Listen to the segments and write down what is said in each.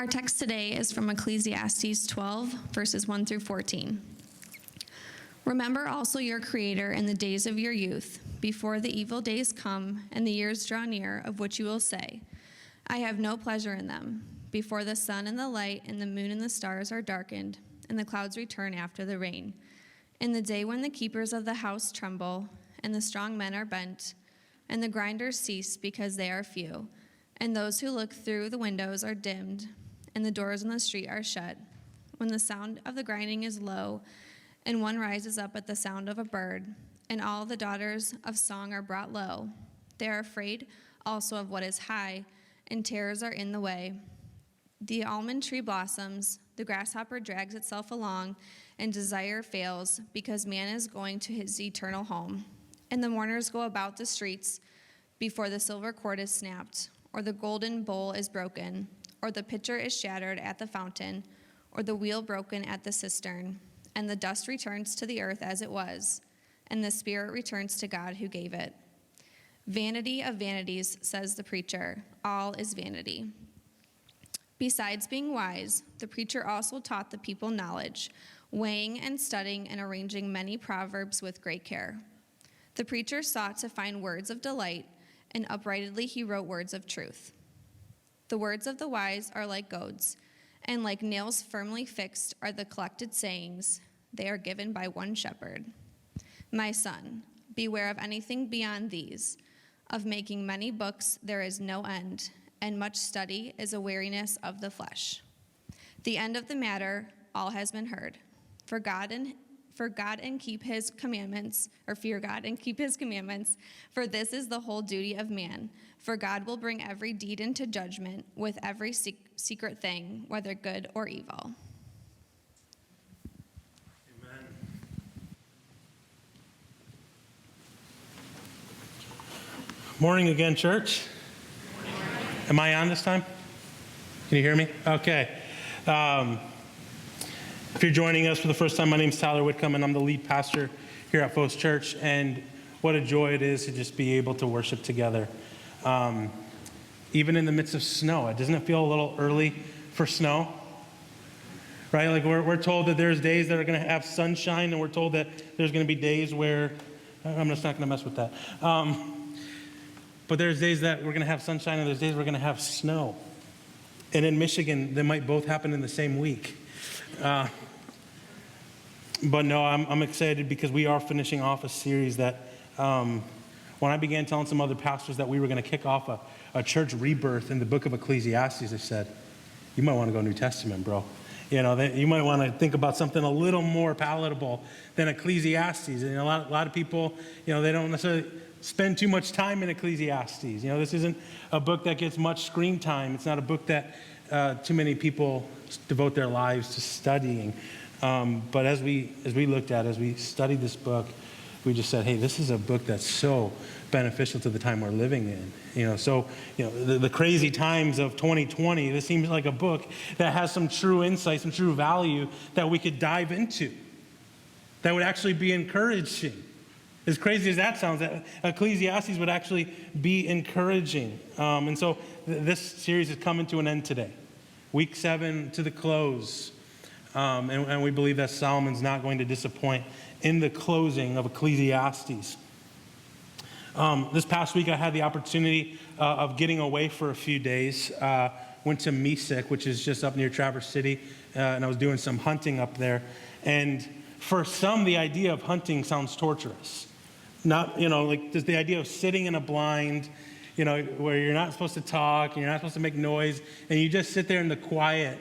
Our text today is from Ecclesiastes 12, verses 1 through 14. Remember also your Creator in the days of your youth, before the evil days come and the years draw near, of which you will say, I have no pleasure in them, before the sun and the light and the moon and the stars are darkened, and the clouds return after the rain. In the day when the keepers of the house tremble, and the strong men are bent, and the grinders cease because they are few, and those who look through the windows are dimmed, and the doors in the street are shut, when the sound of the grinding is low, and one rises up at the sound of a bird, and all the daughters of song are brought low. They are afraid also of what is high, and terrors are in the way. The almond tree blossoms, the grasshopper drags itself along, and desire fails, because man is going to his eternal home. And the mourners go about the streets before the silver cord is snapped, or the golden bowl is broken, or the pitcher is shattered at the fountain, or the wheel broken at the cistern. And the dust returns to the earth as it was, and the spirit returns to God who gave it. Vanity of vanities, says the preacher, all is vanity. Besides being wise, the preacher also taught the people knowledge, weighing and studying and arranging many proverbs with great care. The preacher sought to find words of delight, and uprightly he wrote words of truth. The words of the wise are like goads, and like nails firmly fixed are the collected sayings. They are given by one shepherd. My son, beware of anything beyond these. Of making many books there is no end, and much study is a weariness of the flesh. The end of the matter, all has been heard. Fear God and keep his commandments, for this is the whole duty of man. For God will bring every deed into judgment with every secret thing, whether good or evil. Amen. Morning again, church. Morning. Am I on this time? Can you hear me? Okay. If you're joining us for the first time, my name is Tyler Whitcomb, and I'm the lead pastor here at Phos Church. And what a joy it is to just be able to worship together. Even in the midst of snow. Doesn't it feel a little early for snow? Right? Like we're told that there's days that are going to have sunshine, and we're told that there's going to be days where, I'm just not going to mess with that. But there's days that we're going to have sunshine, and there's days we're going to have snow. And in Michigan, they might both happen in the same week. But no, I'm excited because we are finishing off a series that when I began telling some other pastors that we were going to kick off a church rebirth in the book of Ecclesiastes, they said, you might want to go New Testament, bro. You might want to think about something a little more palatable than Ecclesiastes. And a lot of people, they don't necessarily spend too much time in Ecclesiastes. This isn't a book that gets much screen time. It's not a book that too many people devote their lives to studying. But as we studied this book, we just said, hey, this is a book that's so beneficial to the time we're living in. The crazy times of 2020, this seems like a book that has some true insight, some true value that we could dive into, that would actually be encouraging. As crazy as that sounds, Ecclesiastes would actually be encouraging. This series is coming to an end today. Week 7 to the close. And we believe that Solomon's not going to disappoint in the closing of Ecclesiastes. This past week, I had the opportunity of getting away for a few days. Went to Mesek, which is just up near Traverse City, and I was doing some hunting up there. And for some, the idea of hunting sounds torturous. Not, just the idea of sitting in a blind, where you're not supposed to talk, and you're not supposed to make noise, and you just sit there in the quiet,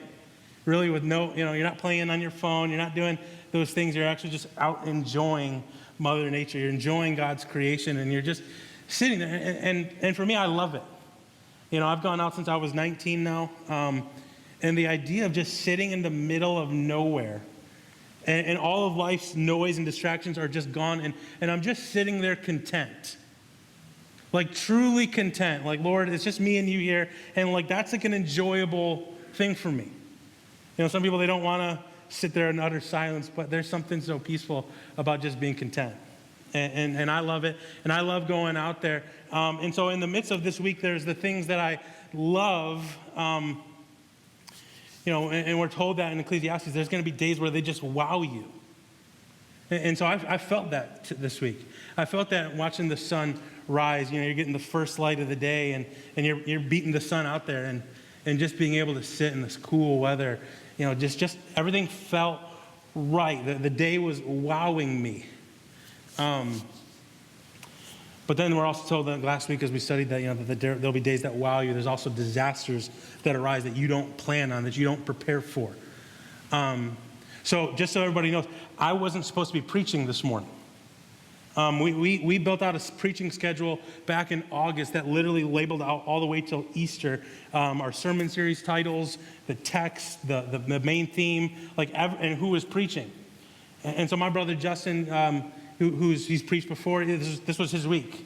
really with no, you're not playing on your phone, you're not doing those things, you're actually just out enjoying Mother Nature, you're enjoying God's creation, and you're just sitting there. And for me, I love it. I've gone out since I was 19 now, and the idea of just sitting in the middle of nowhere, and all of life's noise and distractions are just gone, and I'm just sitting there content. Like truly content. Like, Lord, it's just me and you here, and that's like an enjoyable thing for me. Some people, they don't want to sit there in utter silence, but there's something so peaceful about just being content. And I love it, and I love going out there. And so in the midst of this week, there's the things that I love. And we're told that in Ecclesiastes, there's going to be days where they just wow you. And so I felt that this week. I felt that watching the sun rise. You're getting the first light of the day, and you're beating the sun out there, and just being able to sit in this cool weather. Just everything felt right. The day was wowing me. But then we're also told that last week as we studied that, that there'll be days that wow you. There's also disasters that arise that you don't plan on, that you don't prepare for. So just so everybody knows, I wasn't supposed to be preaching this morning. We built out a preaching schedule back in August that literally labeled out all the way till Easter our sermon series titles, the text, the main theme, and who was preaching. And so my brother Justin, he's preached before, this was his week.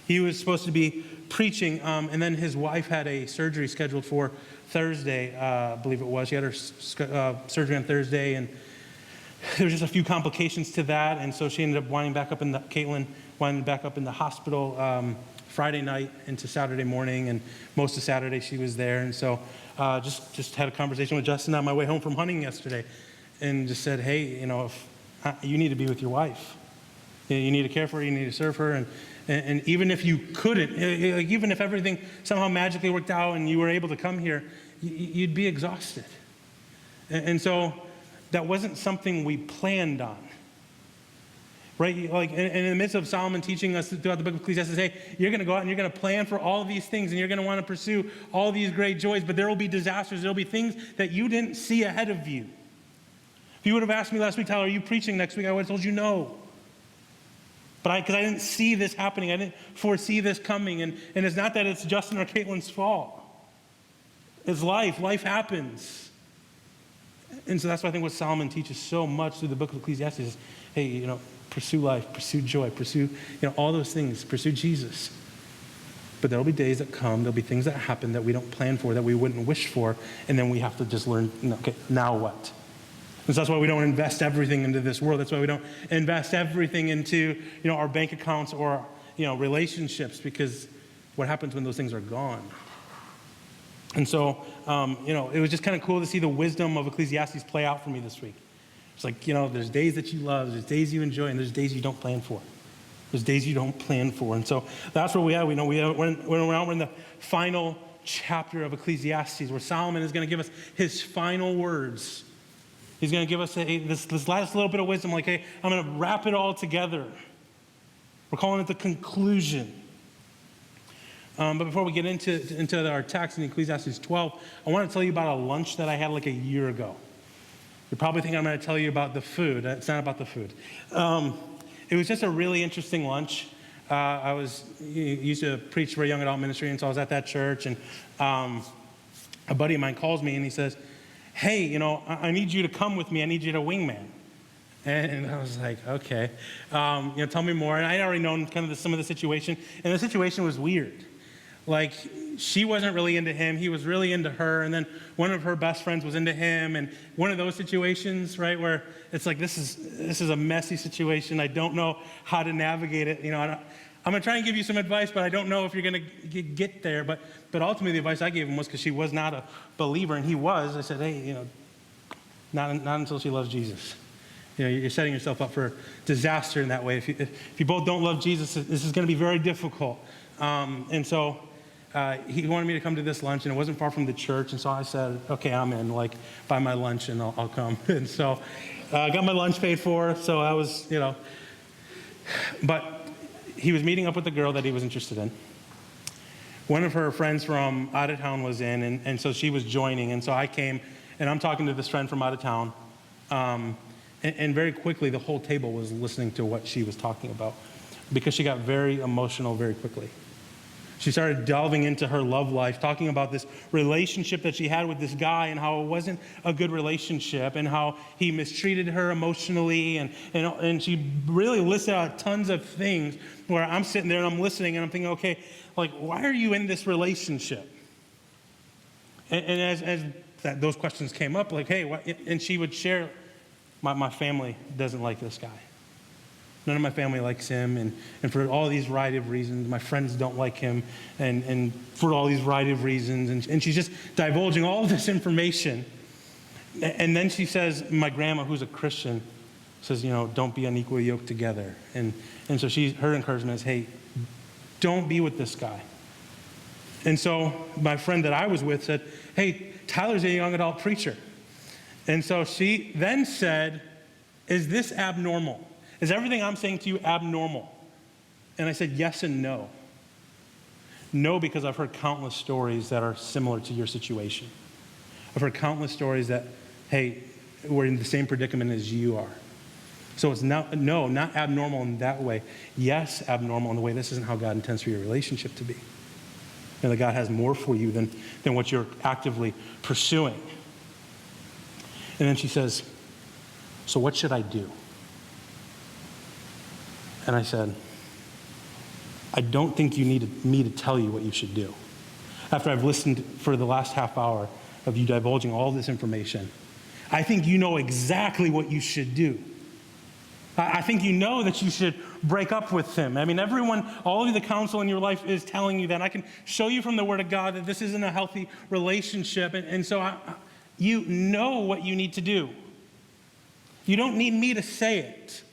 He was supposed to be preaching, and then his wife had a surgery scheduled for Thursday, I believe it was. She had her surgery on Thursday, and there was just a few complications to that, and so she ended up Caitlin winding back up in the hospital Friday night into Saturday morning, and most of Saturday she was there. And so just had a conversation with Justin on my way home from hunting yesterday, and just said, hey, if you need to be with your wife. You need to care for her, you need to serve her, and even if you couldn't, even if everything somehow magically worked out and you were able to come here, you'd be exhausted. And so that wasn't something we planned on, right? In the midst of Solomon teaching us throughout the book of Ecclesiastes, hey, you're going to go out and you're going to plan for all of these things, and you're going to want to pursue all these great joys, but there will be disasters, there will be things that you didn't see ahead of you. If you would have asked me last week, Tyler, are you preaching next week? I would have told you no. But because I didn't see this happening, I didn't foresee this coming, and it's not that it's Justin or Caitlin's fault. It's life. Life happens. And so that's why I think what Solomon teaches so much through the book of Ecclesiastes is, hey, pursue life, pursue joy, pursue, all those things, pursue Jesus. But there'll be days that come, there'll be things that happen that we don't plan for, that we wouldn't wish for, and then we have to just learn, okay, now what? And so that's why we don't invest everything into this world. That's why we don't invest everything into, our bank accounts or, relationships, because what happens when those things are gone? And so, it was just kind of cool to see the wisdom of Ecclesiastes play out for me this week. It's like, there's days that you love, there's days you enjoy, and there's days you don't plan for. There's days you don't plan for. And so that's where we are. We're in the final chapter of Ecclesiastes, where Solomon is going to give us his final words. He's going to give us this last little bit of wisdom, like, hey, I'm going to wrap it all together. We're calling it the conclusion. But before we get into our text in Ecclesiastes 12, I want to tell you about a lunch that I had like a year ago. You're probably thinking I'm going to tell you about the food. It's not about the food. It was just a really interesting lunch. I used to preach for a young adult ministry, and so I was at that church, and a buddy of mine calls me, and he says, hey, I need you to come with me. I need you to wingman. And I was like, okay. Tell me more. And I had already known kind of some of the situation. And the situation was weird. Like, she wasn't really into him. He was really into her. And then one of her best friends was into him. And one of those situations, right, where it's like, this is a messy situation. I don't know how to navigate it. I'm going to try and give you some advice, but I don't know if you're going to get there. But ultimately, the advice I gave him was because she was not a believer, and he was. I said, hey, not until she loves Jesus. You're setting yourself up for disaster in that way. If you both don't love Jesus, this is going to be very difficult. And so he wanted me to come to this lunch, and it wasn't far from the church. And so I said, okay, I'm in. Buy my lunch, and I'll come. And so I got my lunch paid for. So I was, but he was meeting up with a girl that he was interested in. One of her friends from out of town was in, and so she was joining. And so I came, and I'm talking to this friend from out of town. And very quickly, the whole table was listening to what she was talking about, because she got very emotional very quickly. She started delving into her love life, talking about this relationship that she had with this guy and how it wasn't a good relationship and how he mistreated her emotionally. And she really listed out tons of things where I'm sitting there and I'm listening and I'm thinking, okay, why are you in this relationship? And as those questions came up, hey, what? And she would share, my family doesn't like this guy. None of my family likes him, and for all these variety of reasons. My friends don't like him, and for all these variety of reasons. And she's just divulging all of this information. And then she says, my grandma, who's a Christian, says, don't be unequally yoked together. And so her encouragement is, hey, don't be with this guy. And so my friend that I was with said, hey, Tyler's a young adult preacher. And so she then said, is this abnormal? Is everything I'm saying to you abnormal? And I said, yes and no. No, because I've heard countless stories that are similar to your situation. I've heard countless stories that, hey, we're in the same predicament as you are. So it's not abnormal in that way. Yes, abnormal in the way this isn't how God intends for your relationship to be. That God has more for you than what you're actively pursuing. And then she says, so what should I do? And I said, I don't think you need me to tell you what you should do. After I've listened for the last half hour of you divulging all this information, I think you know exactly what you should do. I think you know that you should break up with him. I mean, all of the counsel in your life is telling you that. I can show you from the Word of God that this isn't a healthy relationship. And so you know what you need to do. You don't need me to say it.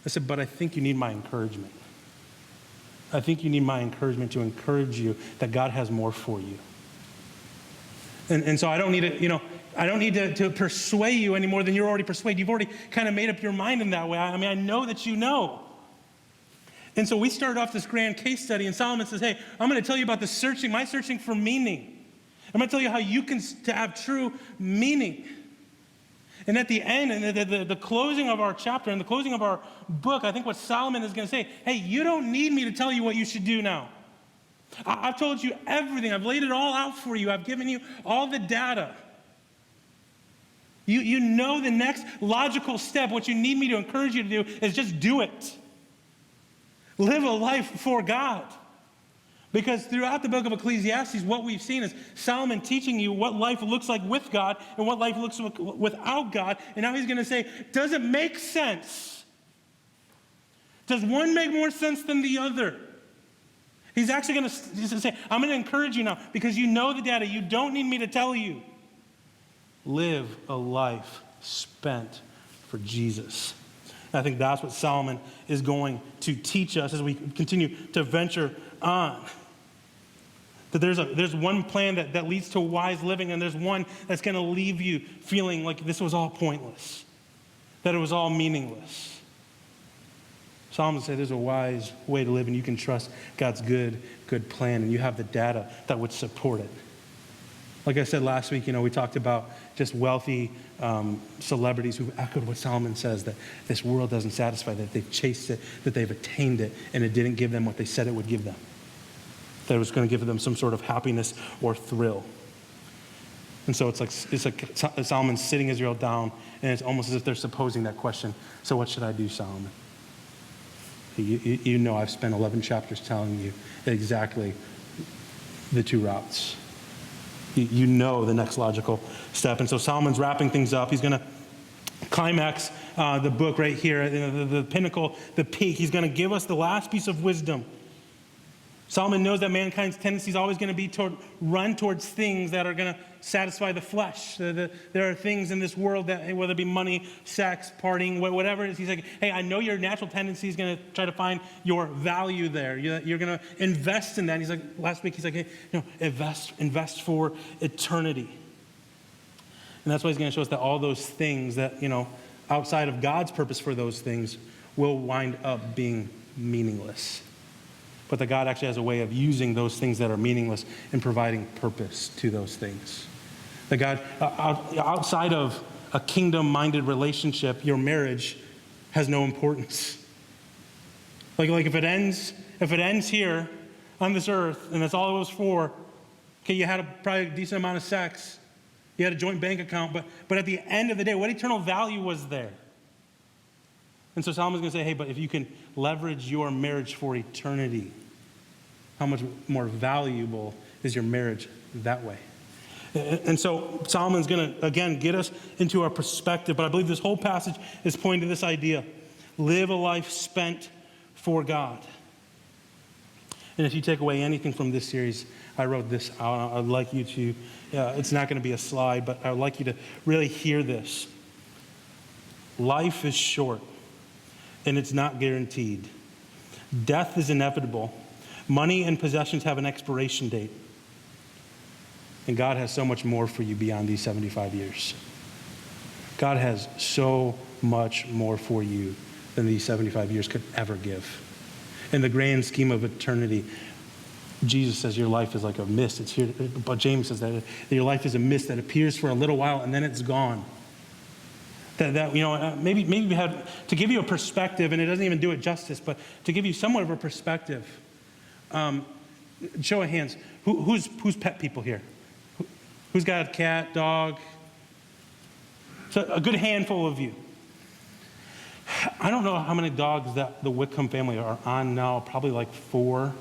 I said, but I think you need my encouragement. I think you need my encouragement to encourage you that God has more for you. And so I don't need to persuade you any more than you're already persuaded. You've already kind of made up your mind in that way. I mean, I know that you know. And so we started off this grand case study, and Solomon says, hey, I'm going to tell you about my searching for meaning. I'm going to tell you how you can to have true meaning. And at the end, and the closing of our chapter and the closing of our book, I think what Solomon is going to say, hey, you don't need me to tell you what you should do now. I've told you everything. I've laid it all out for you. I've given you all the data. You know the next logical step. What you need me to encourage you to do is just do it. Live a life for God. Because throughout the book of Ecclesiastes, what we've seen is Solomon teaching you what life looks like with God and what life looks like without God. And now he's going to say, does it make sense? Does one make more sense than the other? He's actually going to say, I'm going to encourage you now because you know the data. You don't need me to tell you. Live a life spent for Jesus. And I think that's what Solomon is going to teach us as we continue to venture on. That there's one plan that leads to wise living, and there's one that's going to leave you feeling like this was all pointless, that it was all meaningless. Solomon said there's a wise way to live, and you can trust God's good plan, and you have the data that would support it. Like I said last week, we talked about just wealthy celebrities who echoed what Solomon says, that this world doesn't satisfy, that they've chased it, that they've attained it, and it didn't give them what they said it would give them. That it was going to give them some sort of happiness or thrill. And so it's like Solomon sitting Israel down, and it's almost as if they're supposing that question, so what should I do, Solomon? You know I've spent 11 chapters telling you exactly the two routes. You know the next logical step. And so Solomon's wrapping things up. He's going to climax the book right here, the pinnacle, the peak. He's going to give us the last piece of wisdom. Solomon knows that mankind's tendency is always going to be to run towards things that are going to satisfy the flesh. There are things in this world that, whether it be money, sex, partying, whatever it is, he's like, hey, I know your natural tendency is going to try to find your value there. You're going to invest in that. And he's like, last week, he's like, hey, invest for eternity. And that's why he's going to show us that all those things that, outside of God's purpose for those things will wind up being meaningless. But that God actually has a way of using those things that are meaningless and providing purpose to those things. That God, outside of a kingdom-minded relationship, your marriage has no importance. Like if it ends here on this earth, and that's all it was for, okay, you had probably a decent amount of sex, you had a joint bank account, but at the end of the day, what eternal value was there? And so Solomon's going to say, hey, but if you can leverage your marriage for eternity, how much more valuable is your marriage that way? And so Solomon's going to, again, get us into our perspective, but I believe this whole passage is pointing to this idea. Live a life spent for God. And if you take away anything from this series, I wrote this out. I'd like you to It's not going to be a slide, but I would like you to really hear this. Life is short, and it's not guaranteed. Death is inevitable. Money and possessions have an expiration date. And God has so much more for you beyond these 75 years. God has so much more for you than these 75 years could ever give. In the grand scheme of eternity, Jesus says your life is like a mist. It's here, but James says that your life is a mist that appears for a little while and then it's gone. Maybe we had to give you a perspective, and it doesn't even do it justice, but to give you somewhat of a perspective. Show of hands, who's pet people here? Who's got a cat, dog? So a good handful of you. I don't know how many dogs that the Whitcomb family are on now, probably like 4,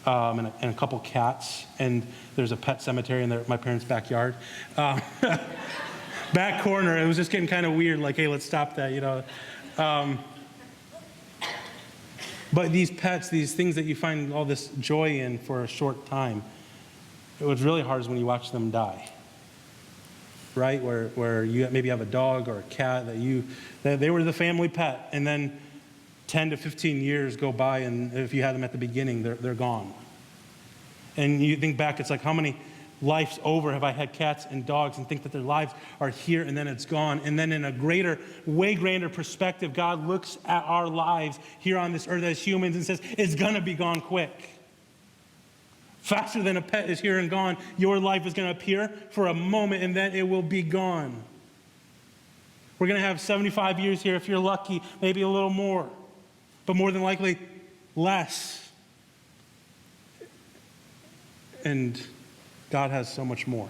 and a couple cats, and there's a pet cemetery in my parents' backyard. Back corner, it was just getting kind of weird, like, hey, let's stop that, But these pets, these things that you find all this joy in for a short time, what's really hard is when you watch them die. Right? Where you maybe have a dog or a cat that they were the family pet, and then 10 to 15 years go by, and if you had them at the beginning, they're gone. And you think back, it's like, how many lives over have I had cats and dogs, and think that their lives are here and then it's gone. And then in a greater, way grander perspective, God looks at our lives here on this earth as humans and says, it's going to be gone quick. Faster than a pet is here and gone, your life is going to appear for a moment and then it will be gone. We're going to have 75 years here if you're lucky, maybe a little more, but more than likely less. And God has so much more.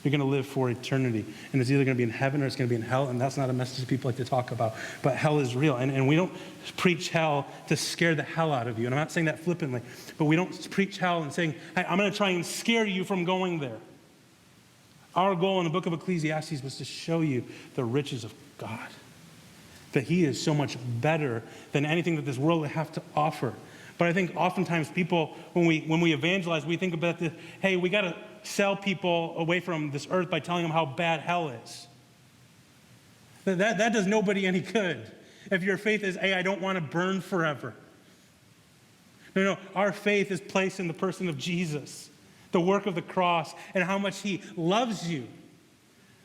You're going to live for eternity, and it's either going to be in heaven or it's going to be in hell, and that's not a message people like to talk about. But hell is real, and we don't preach hell to scare the hell out of you, and I'm not saying that flippantly, but we don't preach hell and saying, hey, I'm going to try and scare you from going there. Our goal in the book of Ecclesiastes was to show you the riches of God, that he is so much better than anything that this world would have to offer. But I think oftentimes people, when we evangelize, we think about this, hey, we got to sell people away from this earth by telling them how bad hell is. That does nobody any good. If your faith is, hey, I don't want to burn forever. No, our faith is placed in the person of Jesus, the work of the cross, and how much he loves you.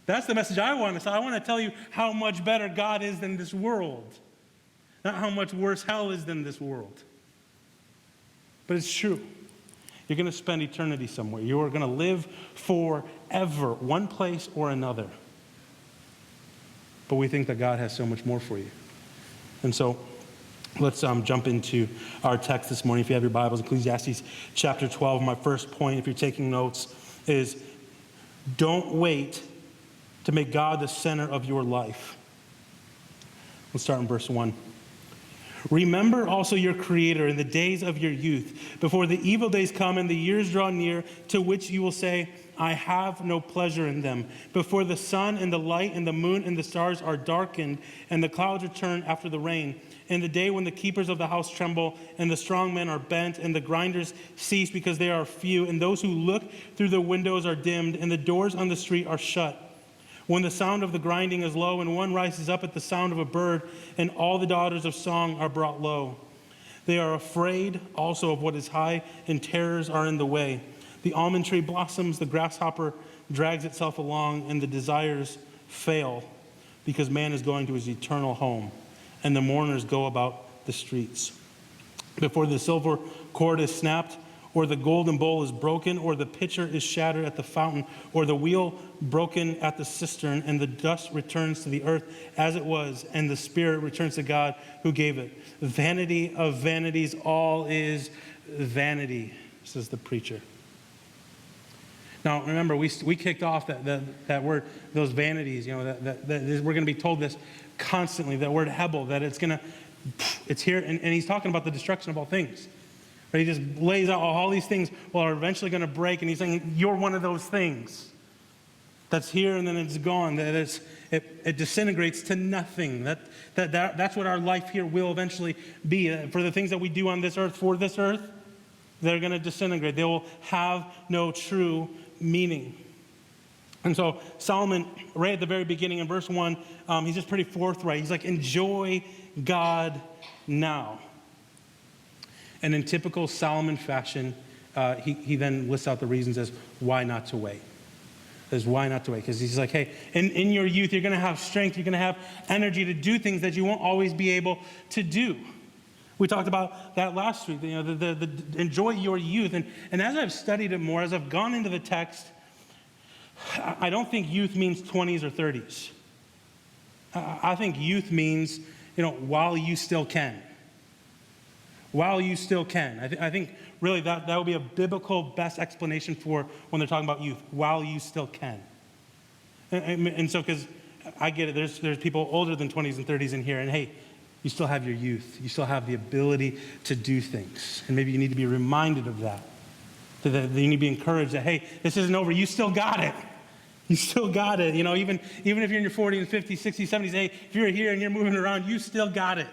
That's the message I want to tell. I want to tell you how much better God is than this world, not how much worse hell is than this world. But it's true. You're going to spend eternity somewhere. You are going to live forever, one place or another. But we think that God has so much more for you. And so let's jump into our text this morning. If you have your Bibles, Ecclesiastes chapter 12. My first point, if you're taking notes, is don't wait to make God the center of your life. Let's start in verse 1. Remember also your Creator in the days of your youth, before the evil days come and the years draw near, to which you will say, I have no pleasure in them. Before the sun and the light and the moon and the stars are darkened, and the clouds return after the rain, in the day when the keepers of the house tremble, and the strong men are bent, and the grinders cease because they are few, and those who look through the windows are dimmed, and the doors on the street are shut. When the sound of the grinding is low, and one rises up at the sound of a bird, and all the daughters of song are brought low. They are afraid also of what is high, and terrors are in the way. The almond tree blossoms, the grasshopper drags itself along, and the desires fail, because man is going to his eternal home, and the mourners go about the streets. Before the silver cord is snapped, or the golden bowl is broken, or the pitcher is shattered at the fountain, or the wheel broken at the cistern, and the dust returns to the earth as it was, and the spirit returns to God who gave it. Vanity of vanities, all is vanity, says the preacher. Now, remember, we kicked off that word, those vanities, that we're going to be told this constantly, that word hebel, that it's here, and he's talking about the destruction of all things. But he just lays out all these things are eventually going to break, and he's saying, you're one of those things that's here and then it's gone, that it disintegrates to nothing. That's what our life here will eventually be. For the things that we do on this earth, for this earth, they're going to disintegrate. They will have no true meaning. And so Solomon, right at the very beginning in verse 1, he's just pretty forthright. He's like, enjoy God now. And in typical Solomon fashion, he then lists out the reasons as why not to wait. As why not to wait. Because he's like, hey, in your youth, you're going to have strength. You're going to have energy to do things that you won't always be able to do. We talked about that last week, the enjoy your youth. And as I've studied it more, as I've gone into the text, I don't think youth means 20s or 30s. I think youth means, while you still can. While you still can. I think really that would be a biblical best explanation for when they're talking about youth. While you still can. And so, because I get it, there's people older than 20s and 30s in here, and hey, you still have your youth. You still have the ability to do things. And maybe you need to be reminded of that. That you need to be encouraged that, hey, this isn't over. You still got it. You still got it. Even if you're in your 40s and 50s, 60s, 70s, hey, if you're here and you're moving around, you still got it.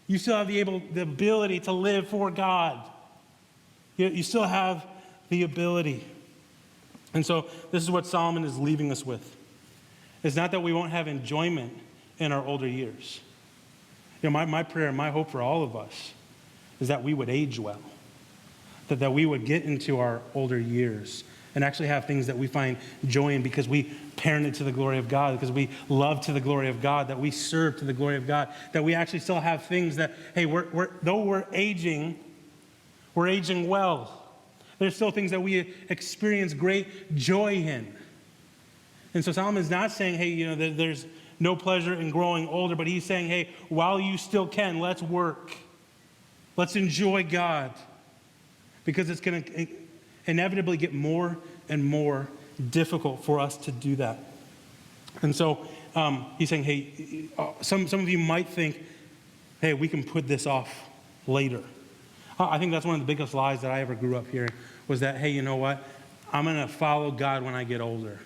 You still have the ability to live for God. You still have the ability. And so this is what Solomon is leaving us with. It's not that we won't have enjoyment in our older years. My prayer and my hope for all of us is that we would age well. That we would get into our older years and actually have things that we find joy in because we parented to the glory of God, because we love to the glory of God, that we serve to the glory of God, that we actually still have things that, hey, though we're aging well. There's still things that we experience great joy in. And so Solomon's not saying, hey, there's no pleasure in growing older, but he's saying, hey, while you still can, let's work. Let's enjoy God. Because it's going to inevitably get more and more difficult for us to do that. And so he's saying, hey, some of you might think, hey, we can put this off later. I think that's one of the biggest lies that I ever grew up hearing was that, hey, you know what? I'm going to follow God when I get older.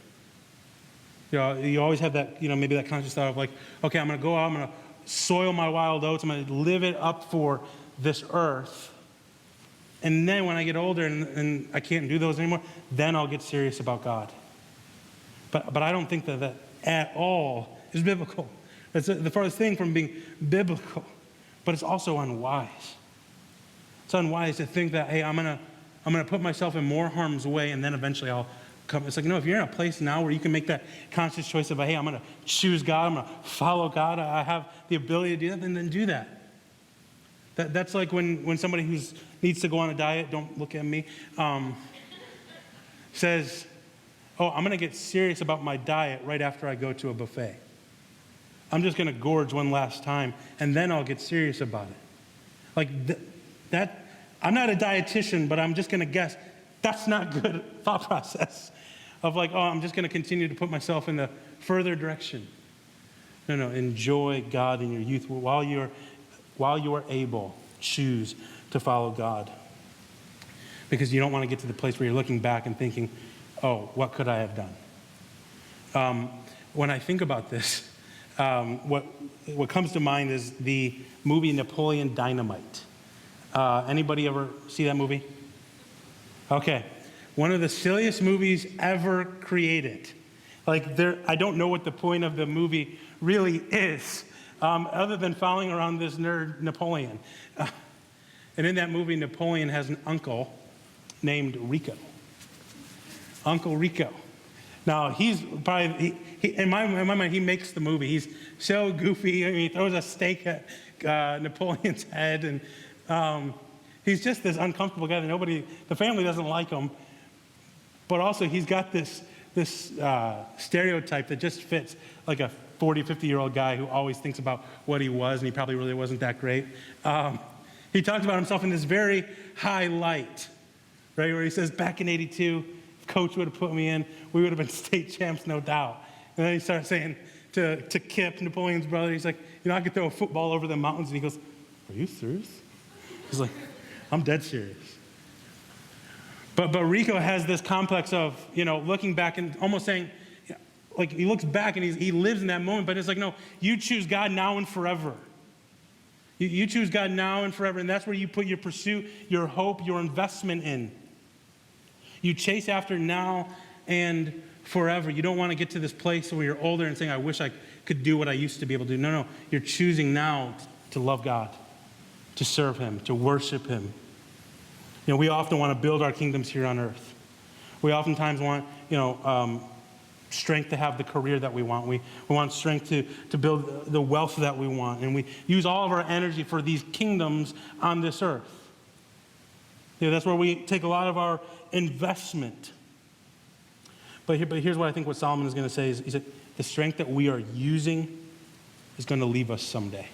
You always have that, maybe that conscious thought of like, okay, I'm going to go out, I'm going to soil my wild oats, I'm going to live it up for this earth. And then when I get older and I can't do those anymore, then I'll get serious about God. But I don't think that at all is biblical. It's the farthest thing from being biblical. But it's also unwise. It's unwise to think that, hey, I'm gonna put myself in more harm's way and then eventually I'll come. It's like, no, if you're in a place now where you can make that conscious choice of, hey, I'm gonna choose God, I'm gonna follow God, I have the ability to do that, then do that. That's like when somebody who needs to go on a diet, don't look at me, says, oh, I'm going to get serious about my diet right after I go to a buffet. I'm just going to gorge one last time, and then I'll get serious about it. Like that, I'm not a dietitian, but I'm just going to guess that's not good thought process of like, oh, I'm just going to continue to put myself in the further direction. No, enjoy God in your youth while you are able, choose to follow God. Because you don't want to get to the place where you're looking back and thinking, oh, what could I have done? When I think about this, what comes to mind is the movie Napoleon Dynamite. Anybody ever see that movie? Okay. One of the silliest movies ever created. I don't know what the point of the movie really is. Other than following around this nerd, Napoleon. And in that movie, Napoleon has an uncle named Rico. Uncle Rico. Now, he's probably, in my mind, he makes the movie. He's so goofy. I mean, he throws a steak at Napoleon's head. And he's just this uncomfortable guy that the family doesn't like him. But also, he's got this stereotype that just fits like a 40, 50-year-old guy who always thinks about what he was, and he probably really wasn't that great. He talks about himself in this very high light, right, where he says, back in 82, if Coach would have put me in, we would have been state champs, no doubt. And then he starts saying to Kip, Napoleon's brother, he's like, I could throw a football over the mountains. And he goes, are you serious? He's like, I'm dead serious. But Rico has this complex of, looking back and almost saying, like he looks back and he lives in that moment, but it's like, no, you choose God now and forever. You choose God now and forever, and that's where you put your pursuit, your hope, your investment in. You chase after now and forever. You don't want to get to this place where you're older and saying, I wish I could do what I used to be able to do. No, you're choosing now to love God, to serve him, to worship him. We often want to build our kingdoms here on earth. We oftentimes want, strength to have the career that we want. We want strength to build the wealth that we want. And we use all of our energy for these kingdoms on this earth. That's where we take a lot of our investment. But here's what I think what Solomon is going to say is he said, the strength that we are using is going to leave us someday.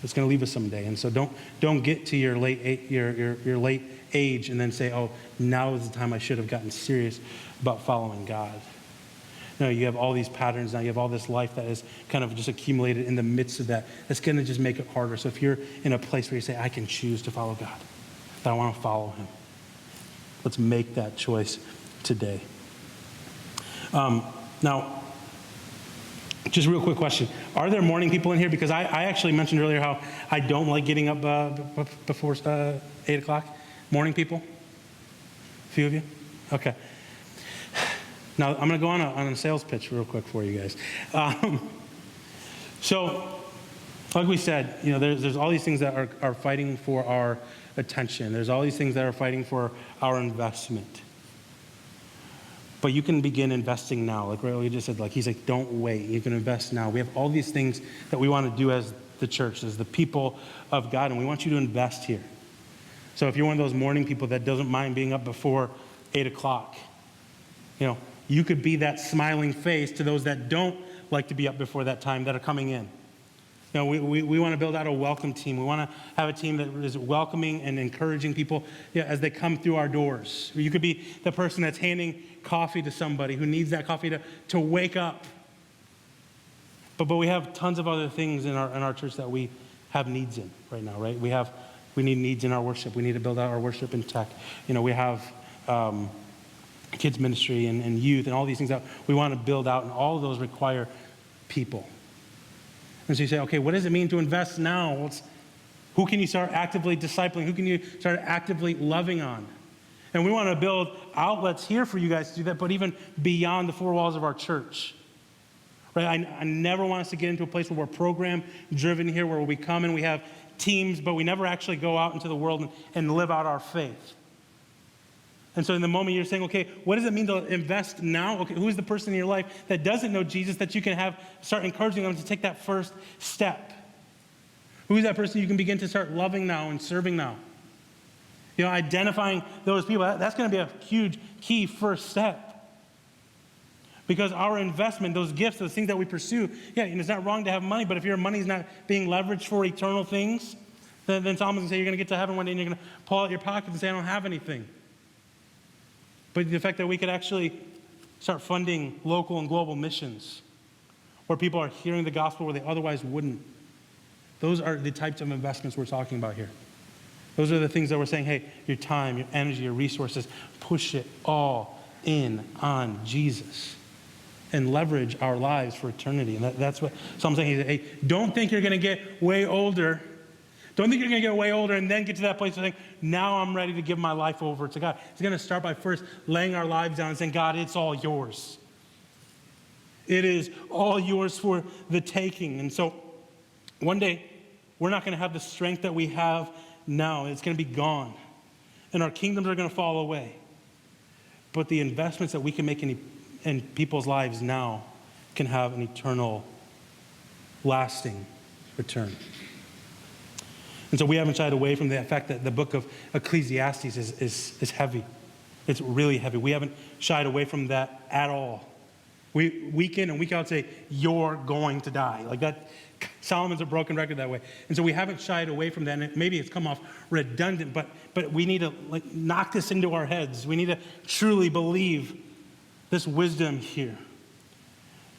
It's going to leave us someday. And so don't get to your late age and then say, oh, now is the time I should have gotten serious about following God. No, you have all these patterns now. You have all this life that is kind of just accumulated in the midst of that. That's going to just make it harder. So if you're in a place where you say, I can choose to follow God, that I want to follow him, let's make that choice today. Now, just a real quick question. Are there morning people in here? Because I actually mentioned earlier how I don't like getting up before 8 o'clock. Morning people? A few of you? Okay. Now, I'm going to go on a sales pitch real quick for you guys. So, like we said, there's all these things that are fighting for our attention. There's all these things that are fighting for our investment. But you can begin investing now. Like we just said, he's like, don't wait. You can invest now. We have all these things that we want to do as the church, as the people of God, and we want you to invest here. So if you're one of those morning people that doesn't mind being up before 8 o'clock, you could be that smiling face to those that don't like to be up before that time that are coming in. We want to build out a welcome team. We want to have a team that is welcoming and encouraging people as they come through our doors. You could be the person that's handing coffee to somebody who needs that coffee to wake up. But we have tons of other things in our church that we have needs in right now, right? We need needs in our worship. We need to build out our worship in tech. We have kids ministry and youth and all these things that we want to build out, and all of those require people. And so you say, okay, what does it mean to invest now? Who can you start actively discipling? Who can you start actively loving on? And we want to build outlets here for you guys to do that, but even beyond the four walls of our church. Right? I never want us to get into a place where we're program-driven here, where we come and we have teams, but we never actually go out into the world and live out our faith. And so in the moment you're saying, okay, what does it mean to invest now? Okay, who is the person in your life that doesn't know Jesus that you can start encouraging them to take that first step? Who is that person you can begin to start loving now and serving now? Identifying those people, that's going to be a huge key first step. Because our investment, those gifts, those things that we pursue, and it's not wrong to have money, but if your money's not being leveraged for eternal things, then Solomon's going to say you're going to get to heaven one day and you're going to pull out your pocket and say, I don't have anything. But the fact that we could actually start funding local and global missions where people are hearing the gospel where they otherwise wouldn't. Those are the types of investments we're talking about here. Those are the things that we're saying, hey, your time, your energy, your resources, push it all in on Jesus and leverage our lives for eternity. And that's what Psalm's saying. Hey, don't think you're going to get way older. Don't think you're going to get way older and then get to that place of saying, now I'm ready to give my life over to God. It's going to start by first laying our lives down and saying, God, it's all yours. It is all yours for the taking. And so one day, we're not going to have the strength that we have now. It's going to be gone. And our kingdoms are going to fall away. But the investments that we can make in people's lives now can have an eternal, lasting return. And so we haven't shied away from the fact that the book of Ecclesiastes is heavy. It's really heavy. We haven't shied away from that at all. We week in and week out say, you're going to die. Like that, Solomon's a broken record that way. And so we haven't shied away from that. And maybe it's come off redundant, but we need to knock this into our heads. We need to truly believe this wisdom here.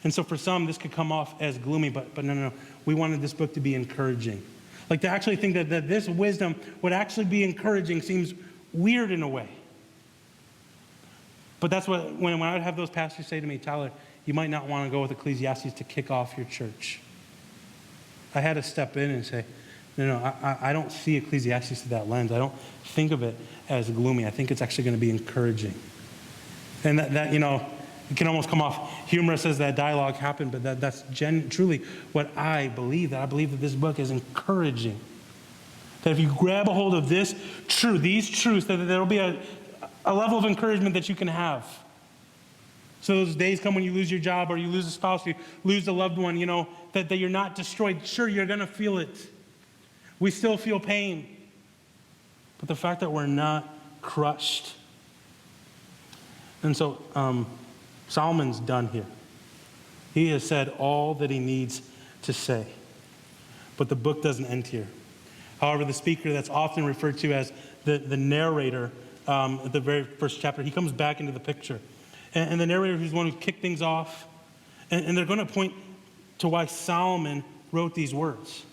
And so for some, this could come off as gloomy, but no. We wanted this book to be encouraging. Like to actually think that this wisdom would actually be encouraging seems weird in a way. But that's what, when I would have those pastors say to me, Tyler, you might not want to go with Ecclesiastes to kick off your church. I had to step in and say, no, I don't see Ecclesiastes through that lens. I don't think of it as gloomy. I think it's actually going to be encouraging. And that It can almost come off humorous as that dialogue happened, but that's truly what I believe. That I believe that this book is encouraging. That if you grab a hold of this truth, these truths, that there will be a level of encouragement that you can have. So those days come when you lose your job or you lose a spouse, you lose a loved one, that you're not destroyed. Sure, you're going to feel it. We still feel pain. But the fact that we're not crushed. And so Solomon's done here. He has said all that he needs to say. But the book doesn't end here. However, the speaker that's often referred to as the narrator at the very first chapter, he comes back into the picture. And the narrator is the one who kicked things off. And they're going to point to why Solomon wrote these words.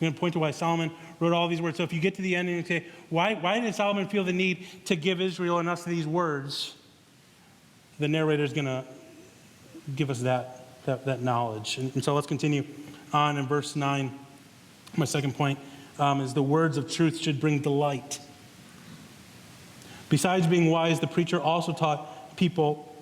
We're going to point to why Solomon wrote all these words. So if you get to the end and you say, why did Solomon feel the need to give Israel and us these words? The narrator is going to give us that knowledge. And so let's continue on in verse 9. My second point is the words of truth should bring delight. Besides being wise, the preacher also taught people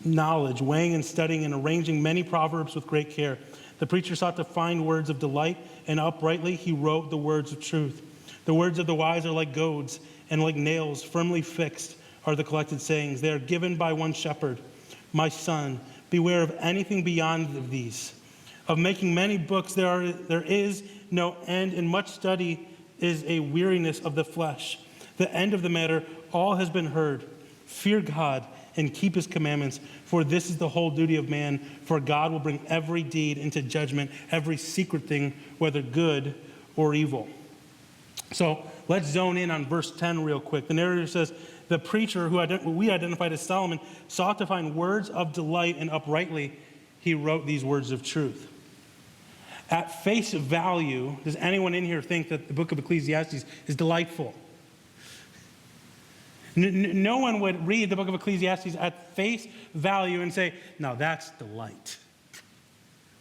knowledge, weighing and studying and arranging many proverbs with great care. The preacher sought to find words of delight, and uprightly he wrote the words of truth. The words of the wise are like goads, and like nails firmly fixed are the collected sayings. They are given by one shepherd. My son, beware of anything beyond these. Of making many books there is no end, and much study is a weariness of the flesh. The end of the matter, all has been heard. Fear God and keep his commandments, for this is the whole duty of man. For God will bring every deed into judgment, every secret thing, whether good or evil. So let's zone in on verse 10 real quick. The narrator says, the preacher, who we identified as Solomon, sought to find words of delight, and uprightly he wrote these words of truth. At face value, does anyone in here think that the book of Ecclesiastes is delightful? No one would read the book of Ecclesiastes at face value and say, no, that's delight.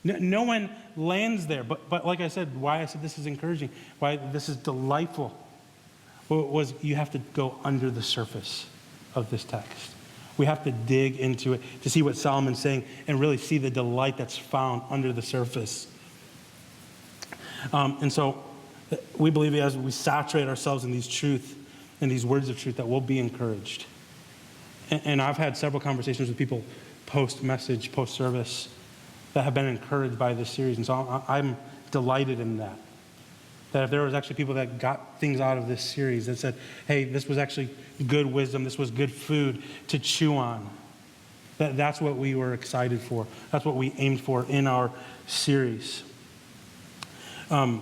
No one lands there. But like I said, why I said this is encouraging, why this is delightful, was you have to go under the surface of this text. We have to dig into it to see what Solomon's saying and really see the delight that's found under the surface. And so we believe as we saturate ourselves in these truths, and these words of truth, that we'll be encouraged. And I've had several conversations with people post-message, post-service, that have been encouraged by this series. And so I'm delighted in that. That if there was actually people that got things out of this series that said, hey, this was actually good wisdom, this was good food to chew on. That's what we were excited for. That's what we aimed for in our series. But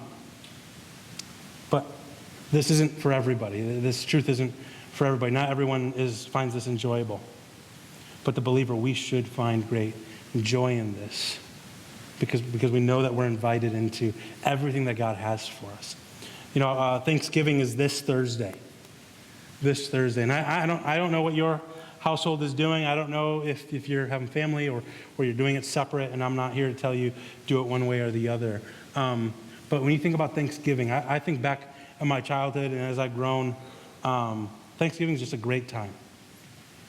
this isn't for everybody. This truth isn't for everybody. Not everyone finds this enjoyable. But the believer, we should find great joy in this because we know that we're invited into everything that God has for us. Thanksgiving is this Thursday. And I don't know what your household is doing. I don't know if you're having family or you're doing it separate, and I'm not here to tell you do it one way or the other. But when you think about Thanksgiving, I think back in my childhood, and as I've grown, Thanksgiving is just a great time.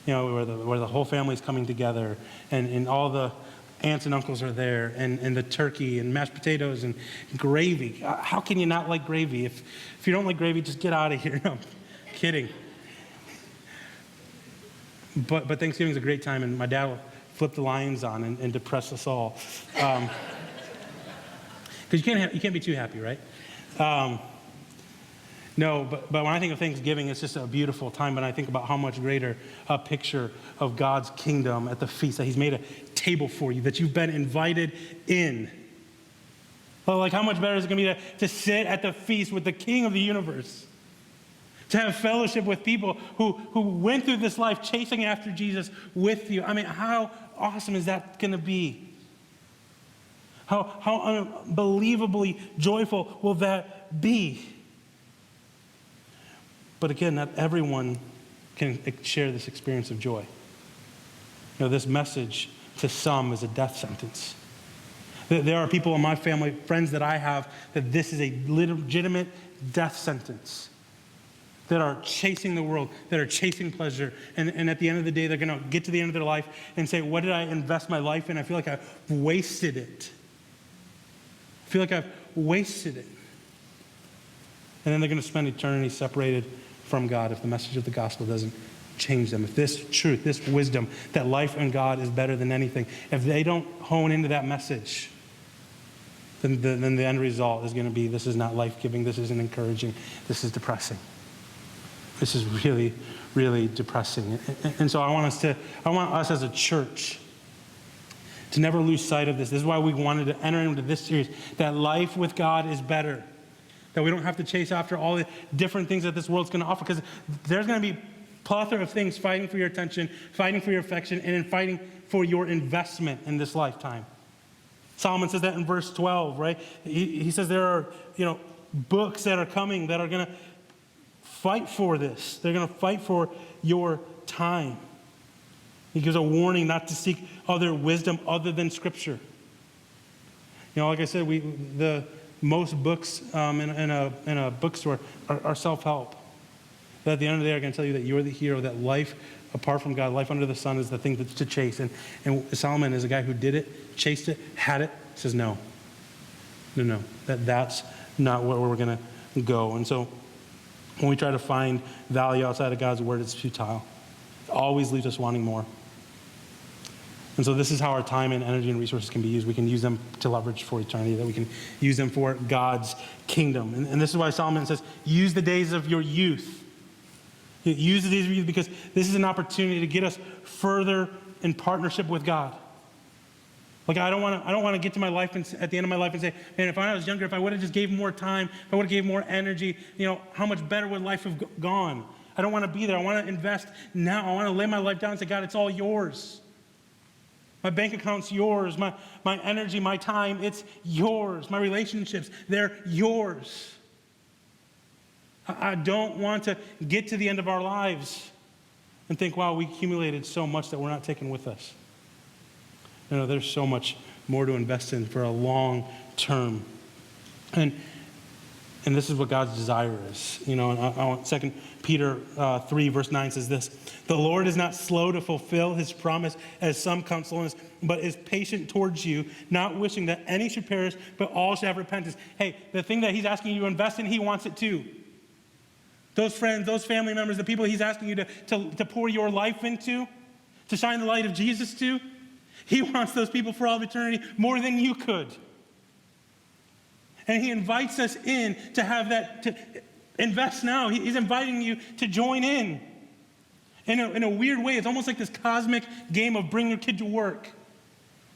Where the whole family's coming together, and all the aunts and uncles are there, and the turkey and mashed potatoes and gravy. How can you not like gravy? If you don't like gravy, just get out of here. No, I'm kidding. But Thanksgiving is a great time, and my dad will flip the Lions on and depress us all. Because you can't be too happy, right? No, but when I think of Thanksgiving, it's just a beautiful time. But I think about how much greater a picture of God's kingdom at the feast, that he's made a table for you, that you've been invited in. Well, like how much better is it going to be to sit at the feast with the King of the universe? To have fellowship with people who went through this life chasing after Jesus with you. I mean, how awesome is that going to be? How unbelievably joyful will that be? But again, not everyone can share this experience of joy. This message to some is a death sentence. There are people in my family, friends that I have, that this is a legitimate death sentence. that are chasing the world, that are chasing pleasure. And at the end of the day, they're going to get to the end of their life and say, what did I invest my life in? I feel like I've wasted it. I feel like I've wasted it. And then they're going to spend eternity separated from God if the message of the gospel doesn't change them. If this truth, this wisdom, that life in God is better than anything, if they don't hone into that message, then the end result is going to be, this is not life-giving, this isn't encouraging, this is depressing. This is really, really depressing. And so I want us as a church to never lose sight of this. This is why we wanted to enter into this series, that life with God is better. That we don't have to chase after all the different things that this world's going to offer, because there's going to be a plethora of things fighting for your attention, fighting for your affection, and in fighting for your investment in this lifetime. Solomon says that in verse 12, right? He says there are, books that are coming that are going to fight for this. They're going to fight for your time. He gives a warning not to seek other wisdom other than Scripture. Like I said, the most books in a bookstore are self-help. But at the end of the day, are going to tell you that you're the hero, that life apart from God, life under the sun is the thing to chase. And Solomon is a guy who did it, chased it, had it, says no. No. That's not where we're going to go. And so when we try to find value outside of God's word, it's futile. It always leaves us wanting more. And so this is how our time and energy and resources can be used. We can use them to leverage for eternity, that we can use them for God's kingdom. And this is why Solomon says, use the days of your youth. Use the days of your youth, because this is an opportunity to get us further in partnership with God. Like, I don't want to get to my life at the end of my life and say, man, if I was younger, if I would have just gave more time, if I would have gave more energy, how much better would life have gone? I don't want to be there. I want to invest now. I want to lay my life down and say, God, it's all yours. My bank account's yours. My energy, my time, it's yours. My relationships, they're yours. I don't want to get to the end of our lives and think, wow, we accumulated so much that we're not taking with us. No, there's so much more to invest in for a long term. And this is what God's desire is. And I want 2 Peter 3, verse 9 says this: the Lord is not slow to fulfill his promise, as some count slowness, but is patient towards you, not wishing that any should perish, but all should have repentance. Hey, the thing that he's asking you to invest in, he wants it too. Those friends, those family members, the people he's asking you to pour your life into, to shine the light of Jesus to, he wants those people for all of eternity more than you could. And he invites us in to have that, to invest now. He's inviting you to join in. In a weird way, it's almost like this cosmic game of bring your kid to work.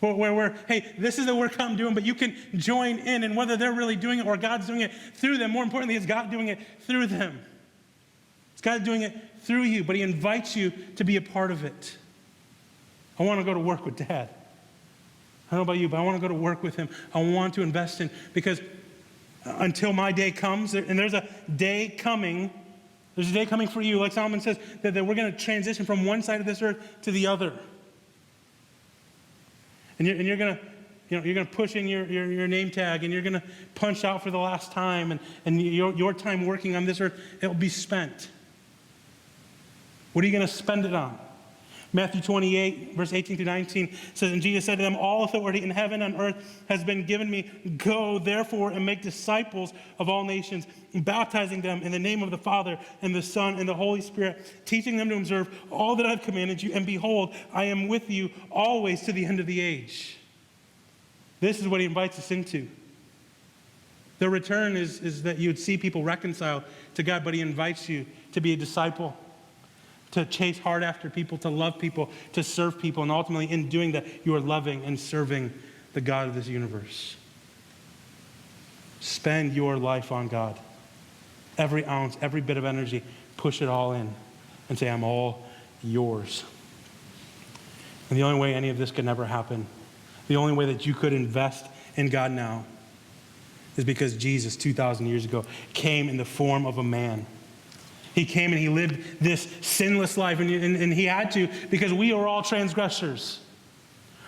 Where, hey, this is the work I'm doing, but you can join in. And whether they're really doing it or God's doing it through them, more importantly, it's God doing it through them. It's God doing it through you, but he invites you to be a part of it. I want to go to work with Dad. I don't know about you, but I want to go to work with him. I want to invest in, because until my day comes, and there's a day coming for you, like Solomon says, that we're going to transition from one side of this earth to the other. And you're going to push in your name tag, and you're going to punch out for the last time, and your time working on this earth, it'll be spent. What are you going to spend it on? Matthew 28, verse 18 through 19 says, and Jesus said to them, all authority in heaven and earth has been given me. Go, therefore, and make disciples of all nations, baptizing them in the name of the Father and the Son and the Holy Spirit, teaching them to observe all that I've commanded you. And behold, I am with you always to the end of the age. This is what he invites us into. The return is that you would see people reconciled to God, but he invites you to be a disciple, to chase hard after people, to love people, to serve people, and ultimately in doing that, you are loving and serving the God of this universe. Spend your life on God. Every ounce, every bit of energy, push it all in and say, I'm all yours. And the only way any of this could never happen, the only way that you could invest in God now, is because Jesus, 2,000 years ago, came in the form of a man. He came and he lived this sinless life, and he had to, because we are all transgressors.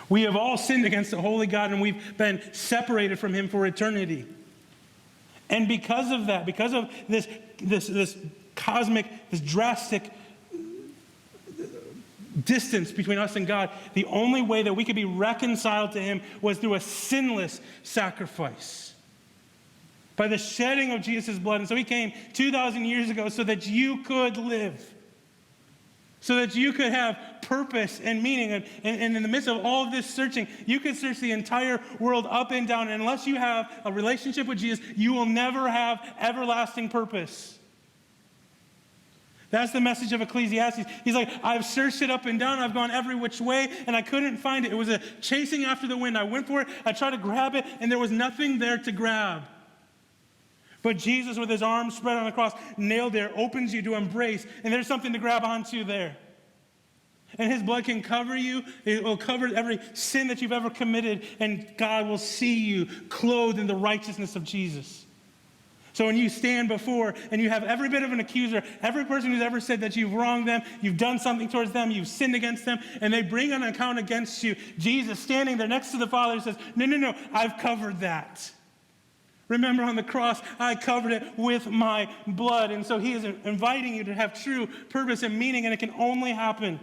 We have all sinned against the holy God, and we've been separated from him for eternity. And because of that, because of this cosmic, this drastic distance between us and God, the only way that we could be reconciled to him was through a sinless sacrifice. By the shedding of Jesus' blood. And so he came 2,000 years ago so that you could live. So that you could have purpose and meaning. And in the midst of all of this searching, you could search the entire world up and down. And unless you have a relationship with Jesus, you will never have everlasting purpose. That's the message of Ecclesiastes. He's like, I've searched it up and down. I've gone every which way, and I couldn't find it. It was a chasing after the wind. I went for it. I tried to grab it, and there was nothing there to grab. But Jesus, with his arms spread on the cross, nailed there, opens you to embrace, and there's something to grab onto there. And his blood can cover you. It will cover every sin that you've ever committed, and God will see you clothed in the righteousness of Jesus. So when you stand before and you have every bit of an accuser, every person who's ever said that you've wronged them, you've done something towards them, you've sinned against them, and they bring an account against you, Jesus standing there next to the Father says, no, I've covered that. Remember on the cross, I covered it with my blood. And so he is inviting you to have true purpose and meaning, and it can only happen.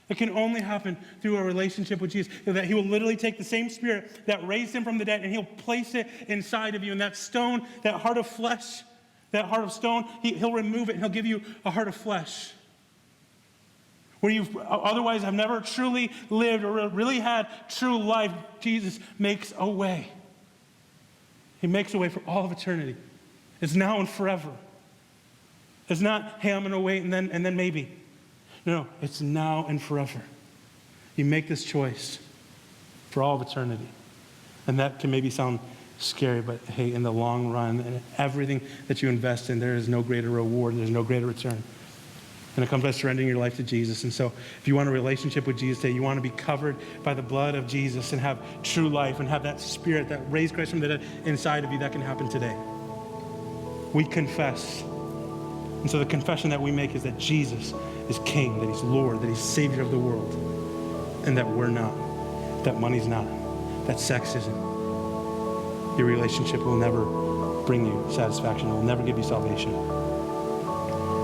It can only happen through a relationship with Jesus. That he will literally take the same spirit that raised him from the dead, and he'll place it inside of you. And that stone, that heart of flesh, that heart of stone, he'll remove it, and he'll give you a heart of flesh. Where you otherwise have never truly lived or really had true life, Jesus makes a way. He makes a way for all of eternity. It's now and forever. It's not, hey, I'm going to wait and then maybe. No, it's now and forever. You make this choice for all of eternity. And that can maybe sound scary, but hey, in the long run, and everything that you invest in, there is no greater reward, there's no greater return. And it comes by surrendering your life to Jesus. And so if you want a relationship with Jesus today, you want to be covered by the blood of Jesus and have true life and have that spirit that raised Christ from the dead inside of you, that can happen today. We confess. And so the confession that we make is that Jesus is King, that he's Lord, that he's Savior of the world, and that we're not, that money's not, that sex isn't. Your relationship will never bring you satisfaction. It will never give you salvation.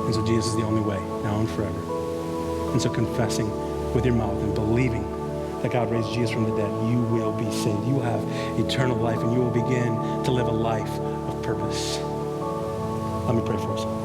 And so Jesus is the only way, now and forever. And so confessing with your mouth and believing that God raised Jesus from the dead, you will be saved. You will have eternal life, and you will begin to live a life of purpose. Let me pray for us.